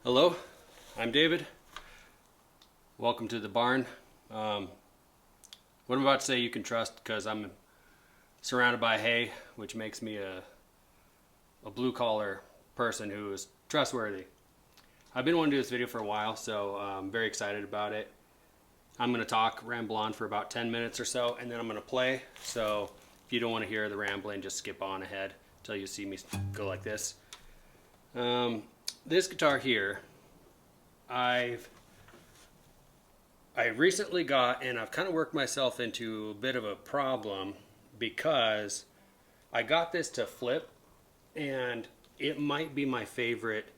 Hello, I'm David. Welcome to the barn. What I'm about to say you can trust because I'm surrounded by hay, which makes me a blue collar person who is trustworthy. I've been wanting to do this video for a while, so I'm very excited about it. I'm going to ramble on for about 10 minutes or so, and then I'm going to play. So if you don't want to hear the rambling, just skip on ahead until you see me go like this. This guitar here, I recently got, and I've kind of worked myself into a bit of a problem because I got this to flip, and it might be my favorite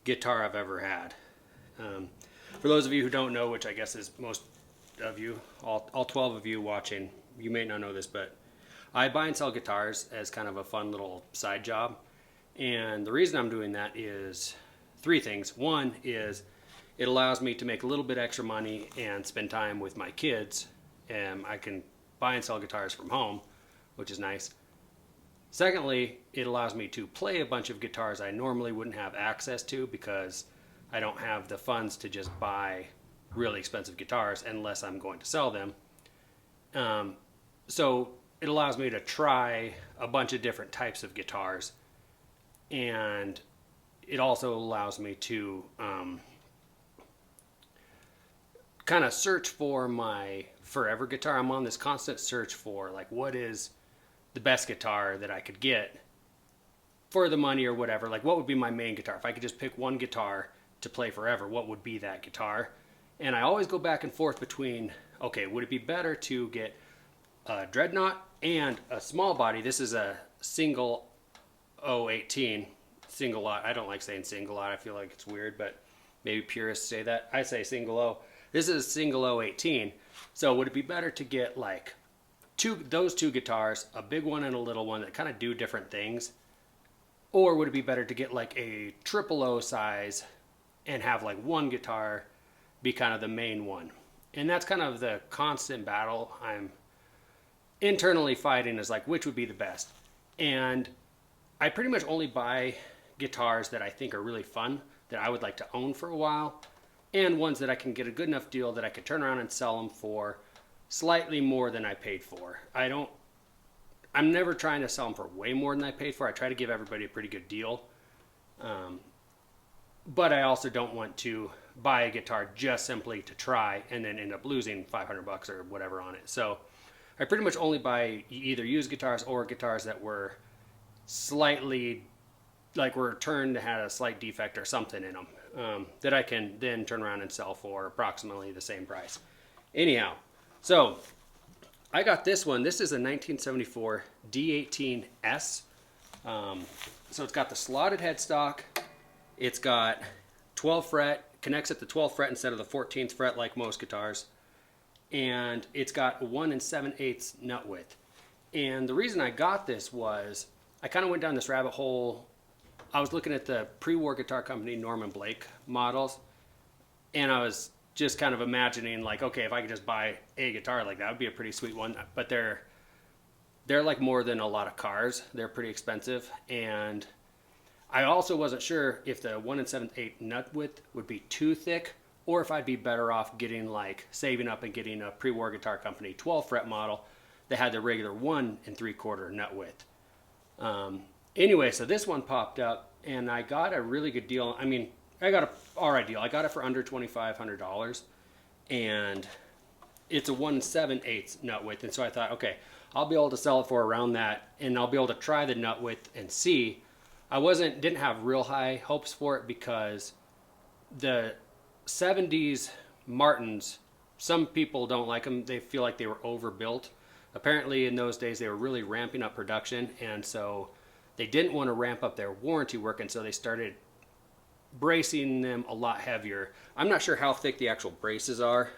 guitar I've ever had. For those of you who don't know, which I guess is most of you, all 12 of you watching, you may not know this, but I buy and sell guitars as kind of a fun little side job. And the reason I'm doing that is three things. One is it allows me to make a little bit extra money and spend time with my kids. And I can buy and sell guitars from home, which is nice. Secondly, it allows me to play a bunch of guitars I normally wouldn't have access to because I don't have the funds to just buy really expensive guitars unless I'm going to sell them. So it allows me to try a bunch of different types of guitars, and it also allows me to kind of search for my forever guitar. I'm on this constant search for like what is the best guitar that I could get for the money or whatever. Like what would be my main guitar? If I could just pick one guitar to play forever, what would be that guitar? And I always go back and forth between, okay, would it be better to get a Dreadnaught and a small body? This is a single 018, single lot. I don't like saying single lot. I feel like it's weird, but maybe purists say that. I say single O. This is a single 018. So would it be better to get like those two guitars, a big one and a little one that kind of do different things? Or would it be better to get like a triple O size and have like one guitar be kind of the main one? And that's kind of the constant battle I'm internally fighting, is like which would be the best. And I pretty much only buy guitars that I think are really fun, that I would like to own for a while, and ones that I can get a good enough deal that I could turn around and sell them for slightly more than I paid for. I'm never trying to sell them for way more than I paid for. I try to give everybody a pretty good deal. But I also don't want to buy a guitar just simply to try and then end up losing $500 or whatever on it. So I pretty much only buy either used guitars or guitars that were slightly, like were returned, had a slight defect or something in them, that I can then turn around and sell for approximately the same price. Anyhow, so I got this one. This is a 1974 D-18s. So it's got the slotted headstock. It's got 12 fret, connects at the 12th fret instead of the 14th fret like most guitars. And it's got a 1 7/8 nut width. And the reason I got this was I kind of went down this rabbit hole. I was looking at the pre-war guitar company Norman Blake models, and I was just kind of imagining like, okay, if I could just buy a guitar like that would be a pretty sweet one. But they're like more than a lot of cars. They're pretty expensive, and I also wasn't sure if the 1 7/8 nut width would be too thick, or if I'd be better off getting like saving up and getting a pre-war guitar company 12 fret model that had the regular 1 3/4 nut width. Anyway, so this one popped up, and I got a really good deal. I mean, I got an alright deal. I got it for under $2,500, and it's a 1 7/8 nut width. And so I thought, okay, I'll be able to sell it for around that, and I'll be able to try the nut width and see. I didn't have real high hopes for it because the 70s Martins, some people don't like them. They feel like they were overbuilt. Apparently in those days they were really ramping up production, and so they didn't want to ramp up their warranty work, and so they started bracing them a lot heavier. I'm not sure how thick the actual braces are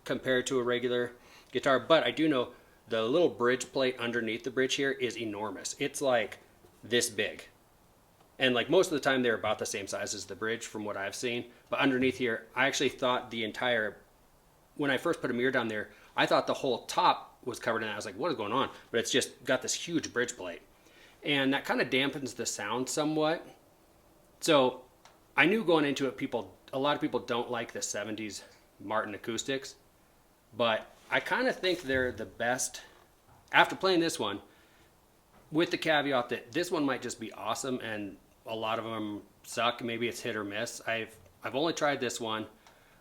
compared to a regular guitar, but I do know the little bridge plate underneath the bridge here is enormous. It's like this big. And like most of the time they're about the same size as the bridge from what I've seen. But underneath here, I actually thought when I first put a mirror down there, I thought the whole top was covered in it. I was like, what is going on? But it's just got this huge bridge plate. And that kind of dampens the sound somewhat. So I knew going into it, a lot of people don't like the 70s Martin acoustics, but I kind of think they're the best after playing this one, with the caveat that this one might just be awesome and a lot of them suck. Maybe it's hit or miss. I've only tried this one.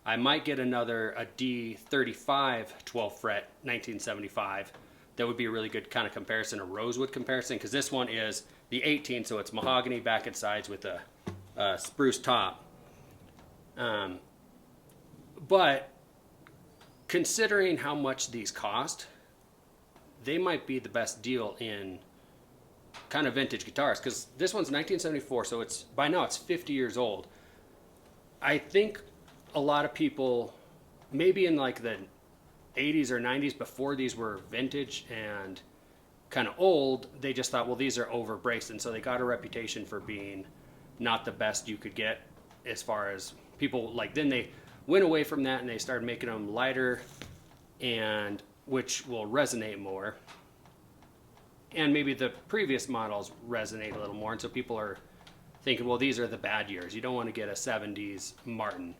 I might get a D-35 12 fret 1975. That would be a really good kind of comparison, a rosewood comparison, because this one is the 18, so it's mahogany back and sides with a spruce top. But considering how much these cost, they might be the best deal in kind of vintage guitars, because this one's 1974, so it's by now it's 50 years old. I think a lot of people, maybe in like the 80s or 90s, before these were vintage and kind of old, they just thought, well, these are overbraced, and so they got a reputation for being not the best you could get as far as people. Like, then they went away from that and they started making them lighter, and which will resonate more, and maybe the previous models resonate a little more, and so people are thinking, well, these are the bad years, you don't want to get a 70s Martin.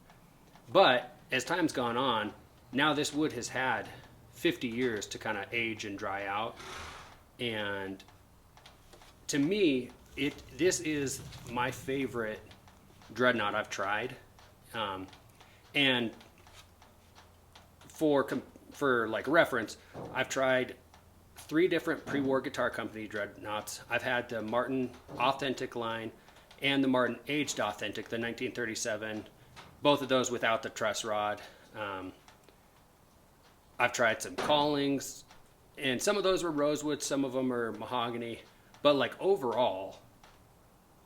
But as time's gone on, now this wood has had 50 years to kind of age and dry out, and to me, this is my favorite Dreadnaught I've tried. And for like reference, I've tried 3 different pre-war guitar company Dreadnaughts. I've had the Martin Authentic line and the Martin Aged Authentic, the 1937. Both of those without the truss rod. I've tried some Callings, and some of those were rosewood, some of them are mahogany. But like overall,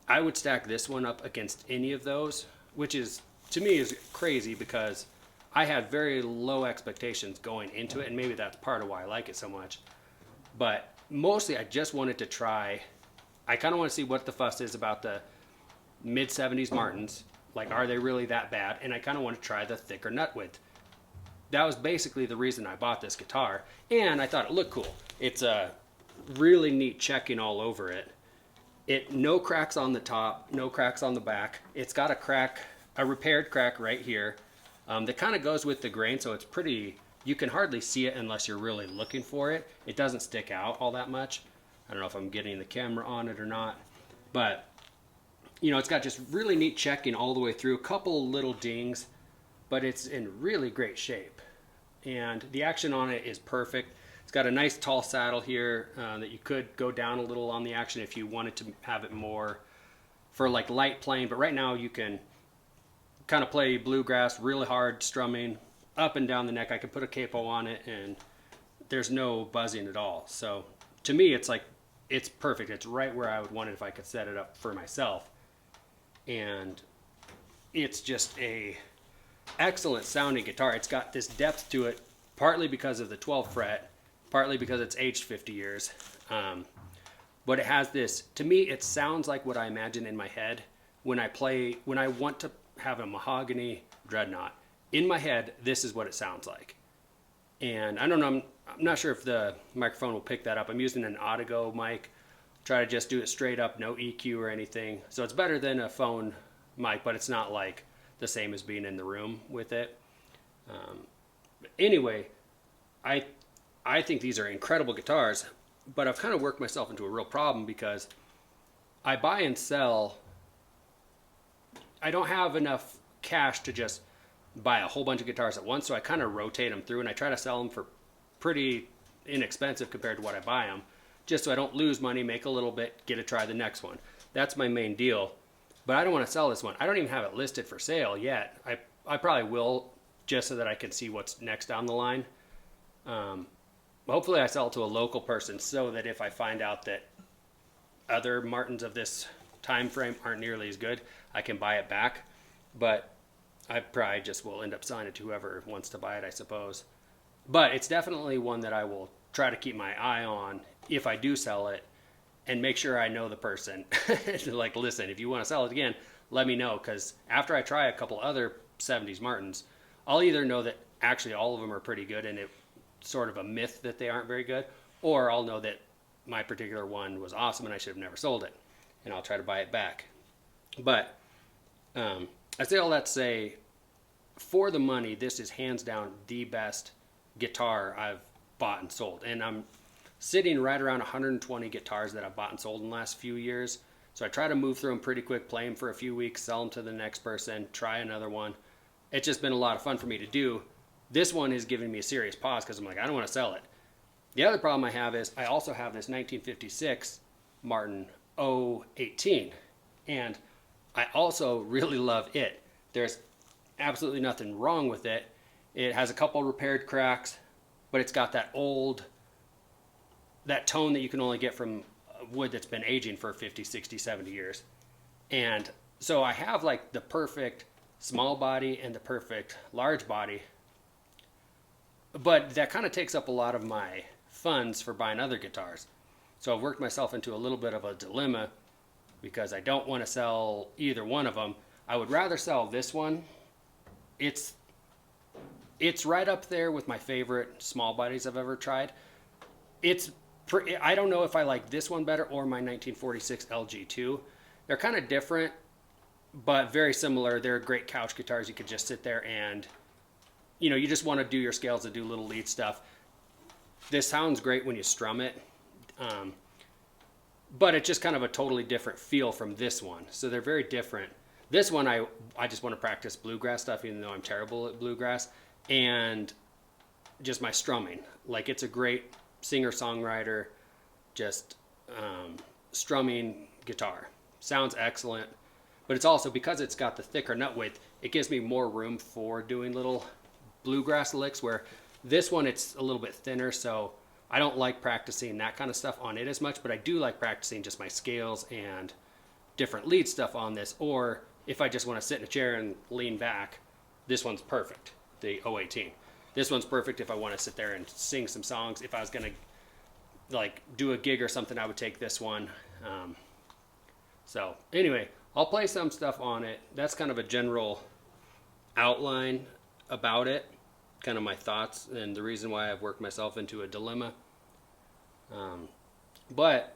I would stack this one up against any of those, which is, to me, is crazy because I had very low expectations going into it, and maybe that's part of why I like it so much. But mostly I just wanted to try, I kind of want to see what the fuss is about the mid-70s Martins. Like, are they really that bad? And I kind of want to try the thicker nut width. That was basically the reason I bought this guitar. And I thought it looked cool. It's a really neat checking all over it. No cracks on the top, no cracks on the back. It's got a repaired crack right here that kind of goes with the grain, so it's pretty, you can hardly see it unless you're really looking for it. It doesn't stick out all that much. I don't know if I'm getting the camera on it or not, but you know, it's got just really neat checking all the way through, a couple little dings, but it's in really great shape. And the action on it is perfect. It's got a nice tall saddle here that you could go down a little on the action if you wanted to have it more for like light playing, but right now you can kind of play bluegrass, really hard strumming up and down the neck. I could put a capo on it and there's no buzzing at all. So to me, it's like, it's perfect. It's right where I would want it if I could set it up for myself. And it's just a excellent sounding guitar. It's got this depth to it, partly because of the 12th fret, partly because it's aged 50 years. But it has this, to me, it sounds like what I imagine in my head when I want to have a mahogany Dreadnaught. In my head, this is what it sounds like. And I don't know, I'm not sure if the microphone will pick that up. I'm using an Audigo mic. Try to just do it straight up, no EQ or anything. So it's better than a phone mic, but it's not like the same as being in the room with it. Anyway, I think these are incredible guitars, but I've kind of worked myself into a real problem because I buy and sell. I don't have enough cash to just buy a whole bunch of guitars at once, so I kind of rotate them through, and I try to sell them for pretty inexpensive compared to what I buy them, just so I don't lose money, make a little bit, get to try the next one. That's my main deal. But I don't want to sell this one. I don't even have it listed for sale yet. I probably will, just so that I can see what's next down the line. Hopefully I sell it to a local person so that if I find out that other Martins of this time frame aren't nearly as good, I can buy it back. But I probably just will end up selling it to whoever wants to buy it, I suppose. But it's definitely one that I will try to keep my eye on if I do sell it, and make sure I know the person. Like, listen, if you want to sell it again, let me know, because after I try a couple other 70s Martins, I'll either know that actually all of them are pretty good and it's sort of a myth that they aren't very good, or I'll know that my particular one was awesome and I should have never sold it, and I'll try to buy it back. But I say all that to say, for the money, this is hands down the best guitar I've bought and sold. And I'm sitting right around 120 guitars that I've bought and sold in the last few years. So I try to move through them pretty quick, play them for a few weeks, sell them to the next person, try another one. It's just been a lot of fun for me to do. This one is giving me a serious pause because I'm like, I don't want to sell it. The other problem I have is I also have this 1956 Martin 018, and I also really love it. There's absolutely nothing wrong with it. It has a couple repaired cracks, but it's got that tone that you can only get from wood that's been aging for 50, 60, 70 years. And so I have like the perfect small body and the perfect large body, but that kind of takes up a lot of my funds for buying other guitars. So I've worked myself into a little bit of a dilemma because I don't want to sell either one of them. I would rather sell this one. It's right up there with my favorite small bodies I've ever tried. I don't know if I like this one better or my 1946 LG2. They're kind of different, but very similar. They're great couch guitars. You could just sit there and, you just want to do your scales and do little lead stuff. This sounds great when you strum it, but it's just kind of a totally different feel from this one. So they're very different. This one, I just want to practice bluegrass stuff, even though I'm terrible at bluegrass, and just my strumming. Like, it's a great singer-songwriter, just strumming guitar. Sounds excellent, but it's also, because it's got the thicker nut width, it gives me more room for doing little bluegrass licks, where this one, it's a little bit thinner, so I don't like practicing that kind of stuff on it as much, but I do like practicing just my scales and different lead stuff on this. Or if I just want to sit in a chair and lean back, this one's perfect, the 018. This one's perfect if I want to sit there and sing some songs. If I was going to like do a gig or something, I would take this one. So anyway, I'll play some stuff on it. That's kind of a general outline about it, kind of my thoughts and the reason why I've worked myself into a dilemma. But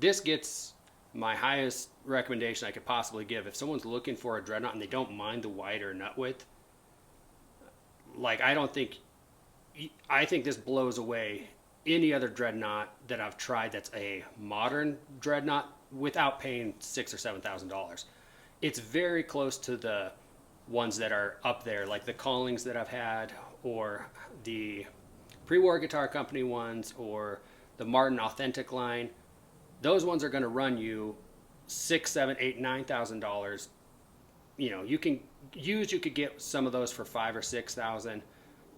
this gets my highest recommendation I could possibly give. If someone's looking for a Dreadnaught and they don't mind the wider nut width, like, I think this blows away any other Dreadnaught that I've tried that's a modern Dreadnaught without paying $6,000 or $7,000. It's very close to the ones that are up there, like the Callings that I've had, or the pre-war guitar company ones, or the Martin Authentic line. Those ones are going to run you $6,000, $7,000, $8,000, $9,000. You could get some of those for $5,000 or $6,000,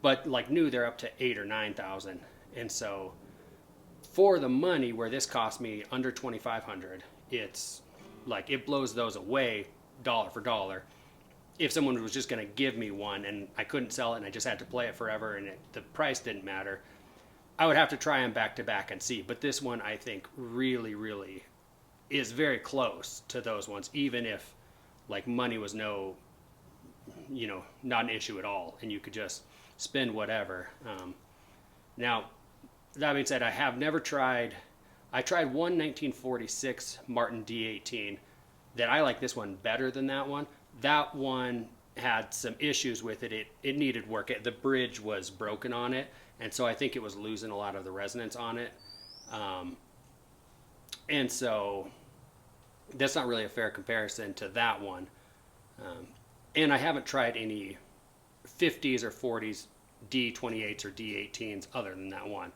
but like new, they're up to $8,000 or $9,000. And so for the money, where this cost me under $2,500, it's like, it blows those away dollar for dollar. If someone was just going to give me one and I couldn't sell it and I just had to play it forever and the price didn't matter, I would have to try them back to back and see. But this one, I think, really, really is very close to those ones, even if like money was not an issue at all, and you could just spend whatever. Now, that being said, I have never tried. I tried one 1946 Martin D-18 that I like this one better than that one. That one had some issues with it. It needed work. The bridge was broken on it, and so I think it was losing a lot of the resonance on it. And so that's not really a fair comparison to that one. And I haven't tried any 50s or 40s D-28s or D-18s other than that one.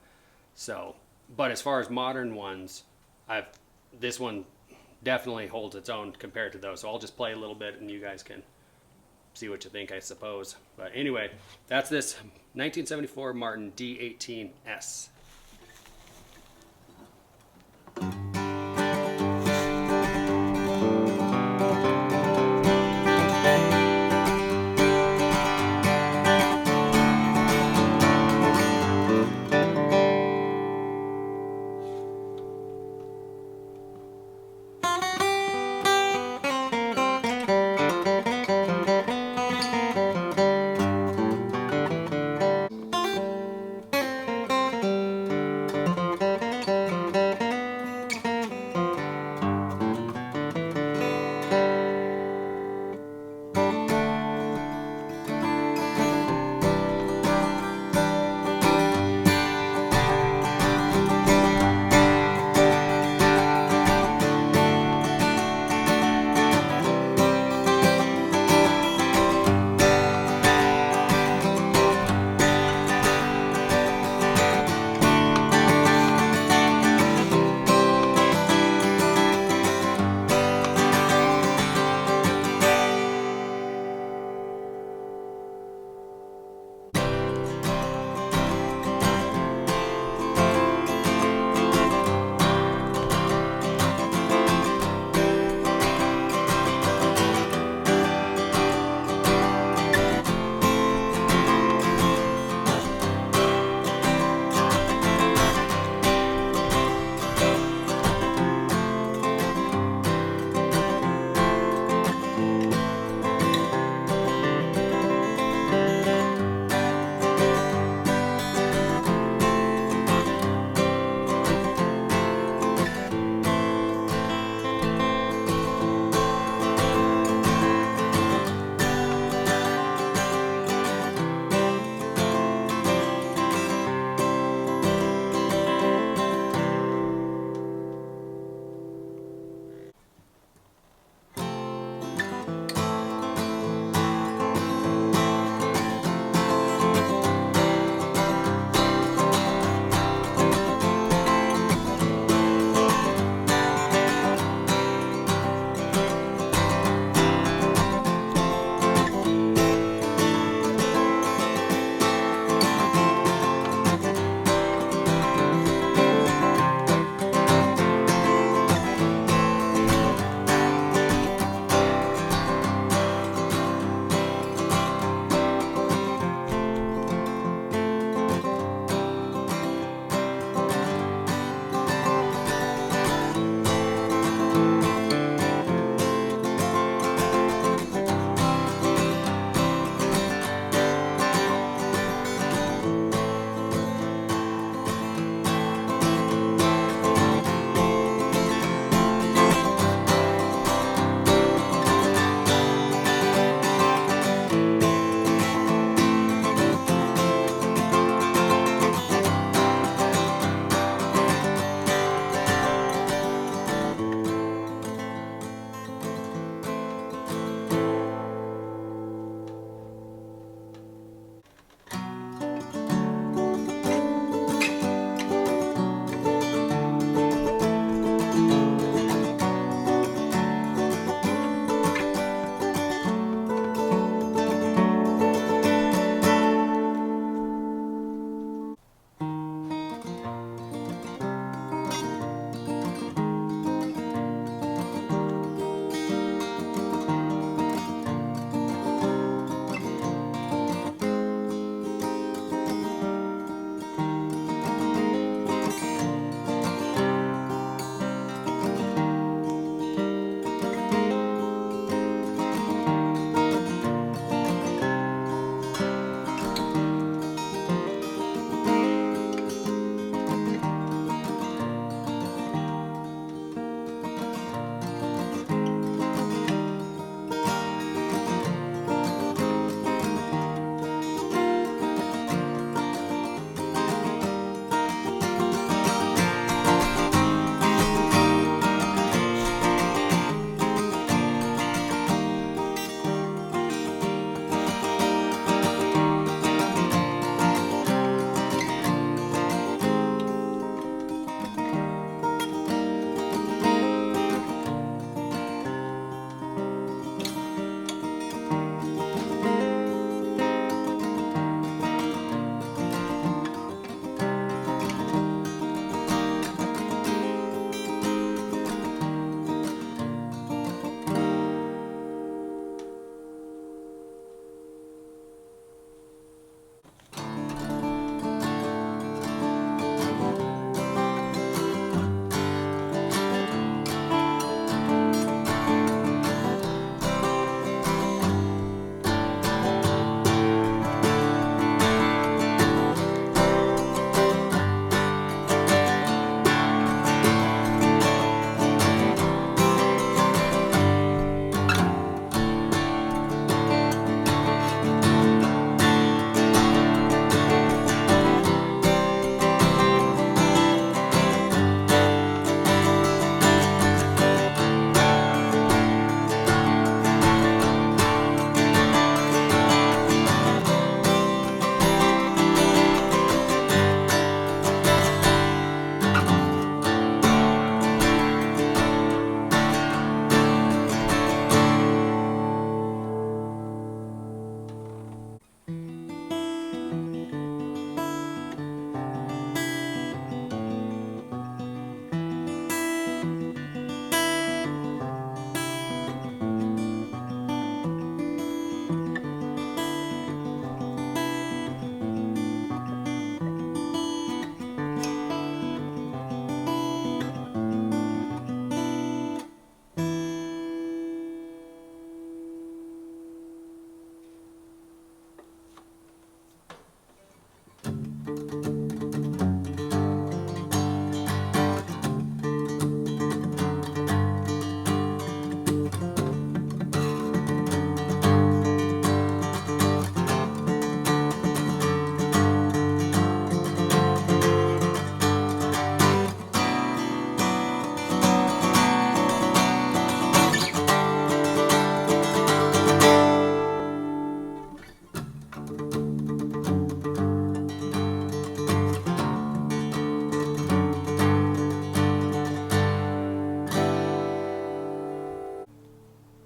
So, but as far as modern ones, this one definitely holds its own compared to those. So I'll just play a little bit and you guys can see what you think, I suppose. But anyway, that's this 1974 Martin D-18S.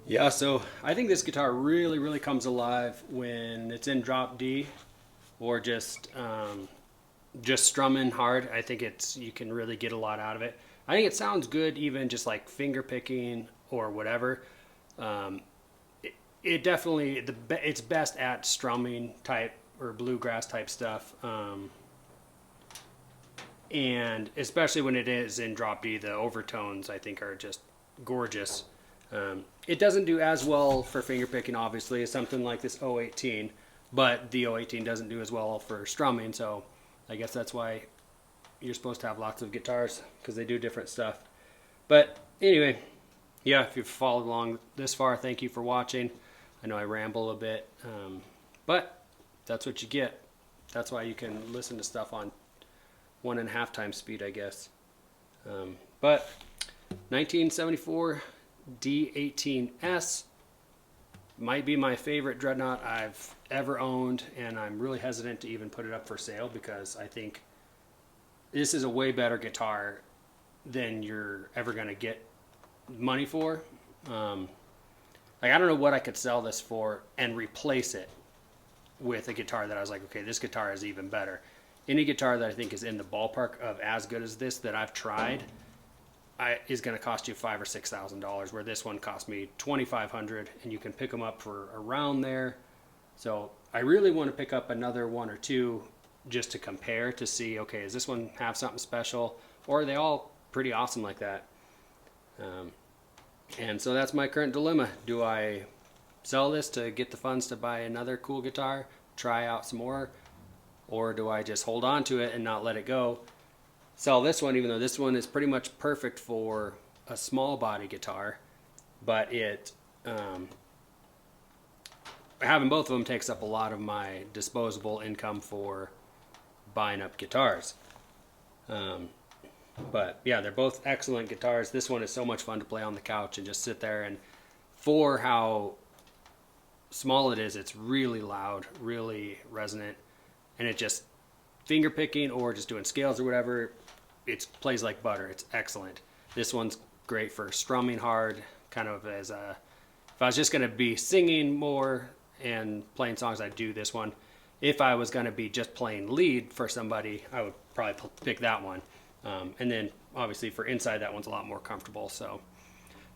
Yeah, so I think this guitar really comes alive when it's in drop D or just strumming hard. I think it's you can really get a lot out of it. I think it sounds good even just like finger picking or whatever. Um, it definitely it's best at strumming type or bluegrass type stuff, and especially when it is in drop D, the overtones I think are just gorgeous. It doesn't do as well for finger picking, obviously, as something like this 018, but the 018 doesn't do as well for strumming. So I guess that's why you're supposed to have lots of guitars because they do different stuff. But anyway, yeah, if you've followed along this far, thank you for watching. I know I ramble a bit, but that's what you get. That's why you can listen to stuff on 1.5 times speed, I guess. But 1974 D-18s might be my favorite Dreadnaught I've ever owned, and I'm really hesitant to even put it up for sale because I think this is a way better guitar than you're ever going to get money for. Like, I don't know what I could sell this for and replace it with a guitar that I was like, okay, this guitar is even better. Any guitar that I think is in the ballpark of as good as this that I've tried is going to cost you $5,000 or $6,000, where this one cost me $2,500, and you can pick them up for around there. So I really want to pick up another one or two just to compare to see, okay, does this one have something special, or are they all pretty awesome like that? And so that's my current dilemma. Do I sell this to get the funds to buy another cool guitar, try out some more, or do I just hold on to it and not let it go? Sell this one, even though this one is pretty much perfect for a small body guitar, but having both of them takes up a lot of my disposable income for buying up guitars. But yeah, they're both excellent guitars. This one is so much fun to play on the couch and just sit there, and for how small it is, it's really loud, really resonant, and it just finger picking or just doing scales or whatever, it plays like butter. It's excellent. This one's great for strumming hard, kind of as a, if I was just going to be singing more and playing songs, I'd do this one. If I was going to be just playing lead for somebody, I would probably pick that one. And then obviously for inside, that one's a lot more comfortable. So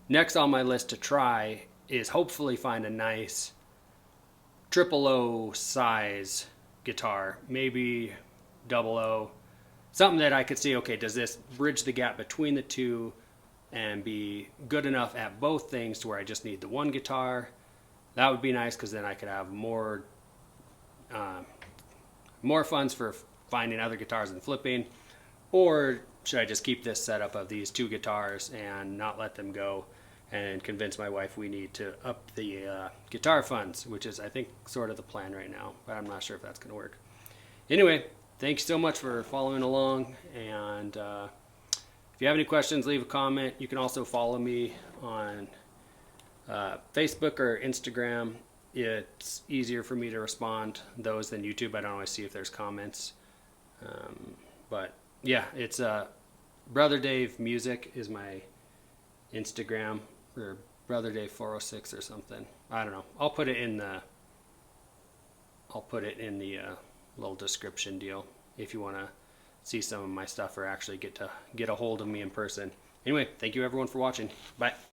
next on my list to try is hopefully find a nice triple O size guitar, maybe double O, something that I could see, okay, does this bridge the gap between the two and be good enough at both things to where I just need the one guitar? That would be nice, because then I could have more funds for finding other guitars and flipping. Or should I just keep this setup of these two guitars and not let them go and convince my wife we need to up the guitar funds, which is, I think, sort of the plan right now, but I'm not sure if that's going to work. Anyway, thanks so much for following along, and if you have any questions, leave a comment. You can also follow me on Facebook or Instagram. It's easier for me to respond those than YouTube. I don't always see if there's comments, but yeah, it's Brother Dave Music is my Instagram, or Brother Dave 406 or something. I don't know. I'll put it in the little description deal if you want to see some of my stuff or actually get a hold of me in person. Anyway, thank you everyone for watching. Bye.